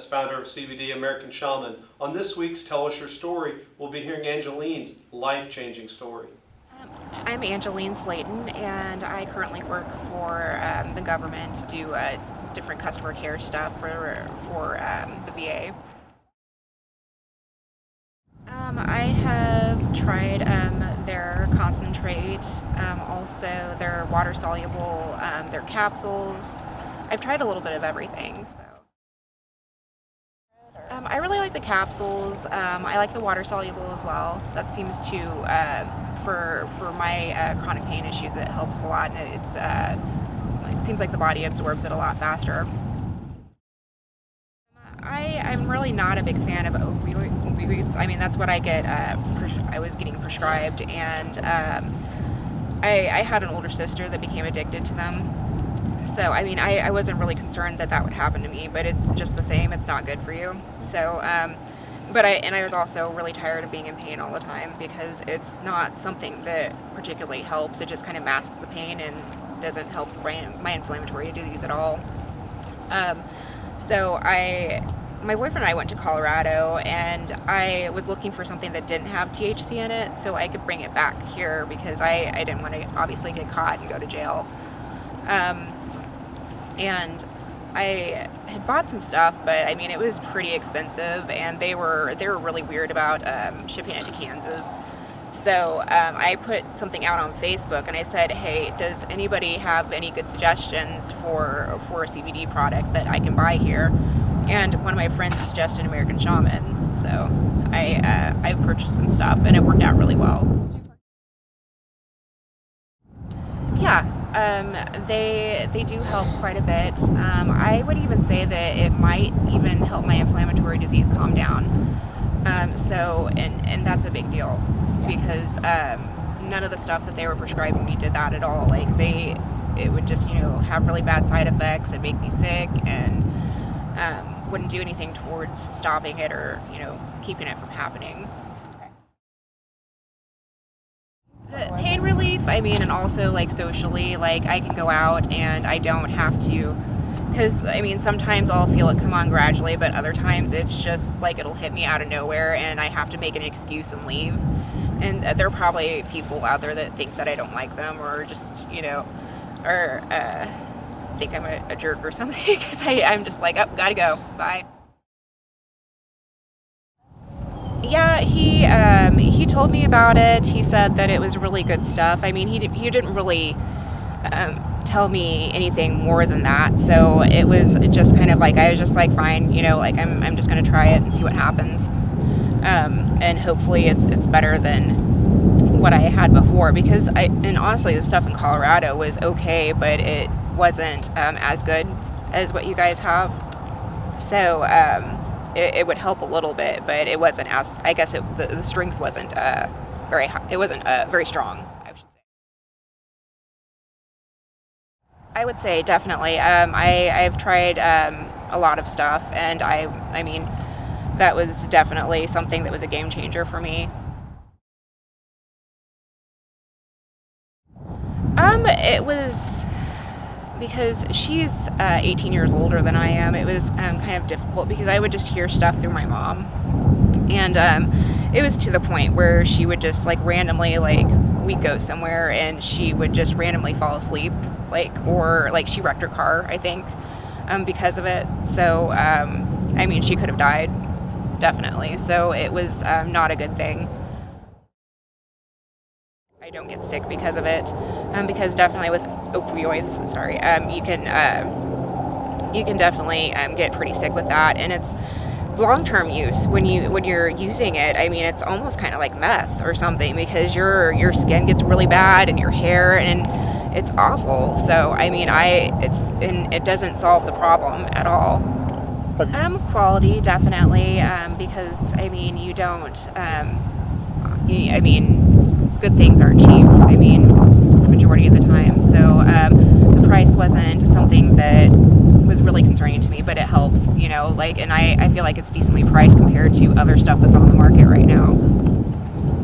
as founder of CBD American Shaman. On this week's Tell Us Your Story, we'll be hearing Angeline's life-changing story. I'm Angeline Slayton, and I currently work for the government to do different customer care stuff for the VA. I have tried their concentrate, also their water-soluble, their capsules. I've tried a little bit of everything. So. I really like the capsules. I like the water-soluble as well. That seems to, for my chronic pain issues, it helps a lot, and it seems like the body absorbs it a lot faster. I'm really not a big fan of opioids. I mean, that's what I was getting prescribed, and I had an older sister that became addicted to them. So, I mean, I wasn't really concerned that would happen to me, but it's just the same. It's not good for you. So, I was also really tired of being in pain all the time because it's not something that particularly helps. It just kind of masks the pain and doesn't help my inflammatory disease at all. So my boyfriend and I went to Colorado, and I was looking for something that didn't have THC in it so I could bring it back here because I didn't want to obviously get caught and go to jail. And I had bought some stuff, but I mean, it was pretty expensive, and they were really weird about shipping it to Kansas. So I put something out on Facebook, and I said, hey, does anybody have any good suggestions for a CBD product that I can buy here? And one of my friends suggested American Shaman, so I purchased some stuff, and it worked out really well. Yeah, they do help quite a bit. I would even say that it might even help my inflammatory disease calm down. And that's a big deal because none of the stuff that they were prescribing me did that at all. Like it would just have really bad side effects and make me sick, and wouldn't do anything towards stopping it or keeping it from happening. The pain relief, I mean, and also like socially, like I can go out and I don't have to, because I mean sometimes I'll feel it come on gradually, but other times it's just like it'll hit me out of nowhere and I have to make an excuse and leave. And there are probably people out there that think that I don't like them or just or think I'm a jerk or something because I'm just like, oh, gotta go, bye. Yeah, he told me about it. He said that it was really good stuff. I mean, he didn't really tell me anything more than that. So it was just kind of like I was just like, fine, like I'm just gonna try it and see what happens, and hopefully it's better than what I had before. Because and honestly, the stuff in Colorado was okay, but it wasn't as good as what you guys have. So. It would help a little bit, but it wasn't as, I guess the strength wasn't very high. It wasn't very strong, I should say. I would say definitely. I've tried a lot of stuff, and I mean, that was definitely something that was a game changer for me. It was because she's 18 years older than I am. It was kind of difficult because I would just hear stuff through my mom, and it was to the point where she would just like randomly, like we'd go somewhere and she would just randomly fall asleep, or she wrecked her car, I think, because of it. So I mean, she could have died, definitely. So it was not a good thing. I don't get sick because of it, because definitely with opioids, you can definitely get pretty sick with that, and it's long-term use. When you're using it, I mean, it's almost kind of like meth or something because your skin gets really bad and your hair, and it's awful. So I mean, it doesn't solve the problem at all. Quality, definitely, because I mean, you don't. I mean, good things aren't cheap. I mean, the majority of the time. So the price wasn't something that was really concerning to me, but it helps, and I feel like it's decently priced compared to other stuff that's on the market right now.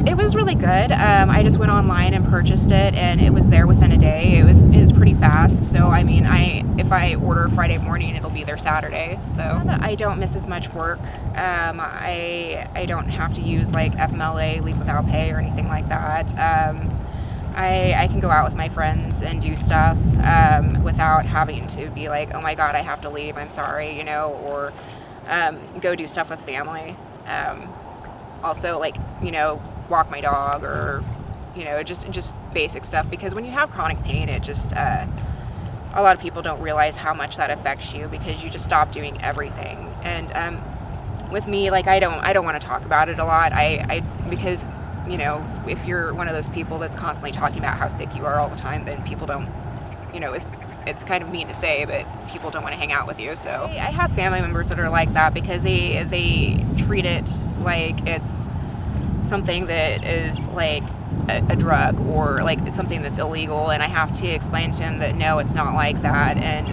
It was really good. I just went online and purchased it, and it was there within a day. It was pretty fast. So I mean, if I order Friday morning, it'll be there Saturday. So I don't miss as much work. I don't have to use like FMLA, leave without pay, or anything like that. I can go out with my friends and do stuff without having to be like, oh my God, I have to leave. I'm sorry, you know, or go do stuff with family. Also, like, you know, walk my dog, or, you know, just basic stuff, because when you have chronic pain, it just a lot of people don't realize how much that affects you, because you just stop doing everything. And with me, like, I don't want to talk about it a lot. I because, you know, if you're one of those people that's constantly talking about how sick you are all the time, then people don't, you know, it's kind of mean to say, but people don't want to hang out with you. So I have family members that are like that, because they treat it like it's something that is like a drug, or like something that's illegal, and I have to explain to them that no, it's not like that. And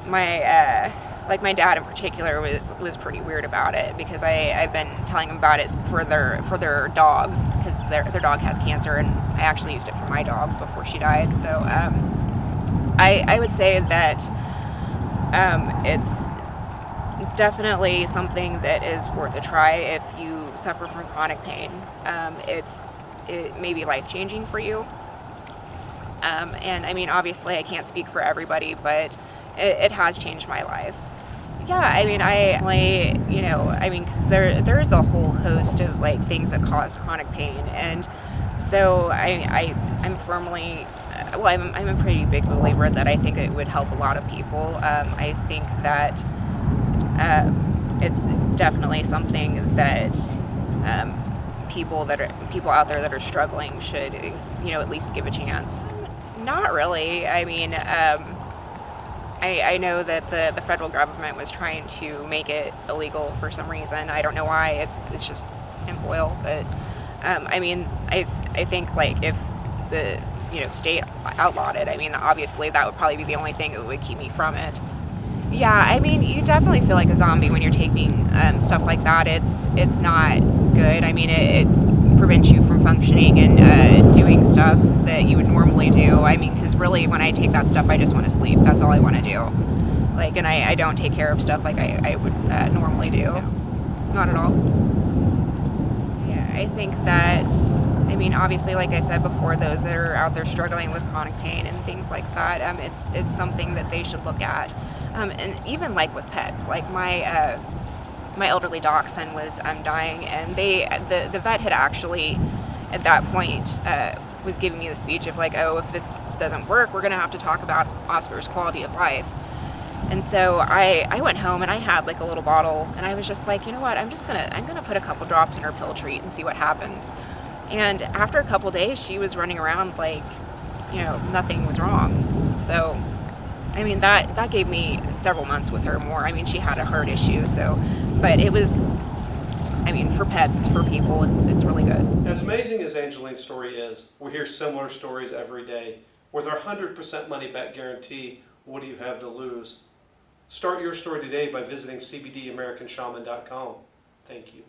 my dad in particular was pretty weird about it, because I've been telling him about it for their dog, because their dog has cancer, and I actually used it for my dog before she died. So I would say that it's definitely something that is worth a try if you suffer from chronic pain. It may be life-changing for you. And I mean, obviously I can't speak for everybody, but it has changed my life. Yeah, I mean, you know, I mean, because there's a whole host of like things that cause chronic pain, and so I'm firmly, well, I'm a pretty big believer that I think it would help a lot of people. I think that it's definitely something that people out there that are struggling should, you know, at least give a chance. Not really. I mean, I know that the federal government was trying to make it illegal for some reason. I don't know why. It's just hemp oil, but I mean, I think like if the, you know, state outlawed it, I mean, obviously that would probably be the only thing that would keep me from it. Yeah, I mean, you definitely feel like a zombie when you're taking stuff like that. It's not good. I mean, it prevents you from functioning and doing stuff that you would normally do. I mean, because really, when I take that stuff, I just want to sleep. That's all I want to do. Like, and I don't take care of stuff like I would normally do. Not at all. Yeah, I think that, I mean, obviously, like I said before, those that are out there struggling with chronic pain and things like that, it's something that they should look at. And even like with pets, like my elderly dachshund was dying, and the vet had actually at that point was giving me the speech of like, oh, if this doesn't work, we're gonna have to talk about Oscar's quality of life. And so I went home and I had like a little bottle, and I was just like, you know what, I'm gonna put a couple drops in her pill treat and see what happens. And after a couple days, she was running around like, you know, nothing was wrong. So I mean, that gave me several months with her more. I mean, she had a heart issue, so, but it was, I mean, for pets, for people, it's really good. As amazing as Angeline's story is, we hear similar stories every day. With our 100% money-back guarantee, what do you have to lose? Start your story today by visiting cbdamericanshaman.com. Thank you.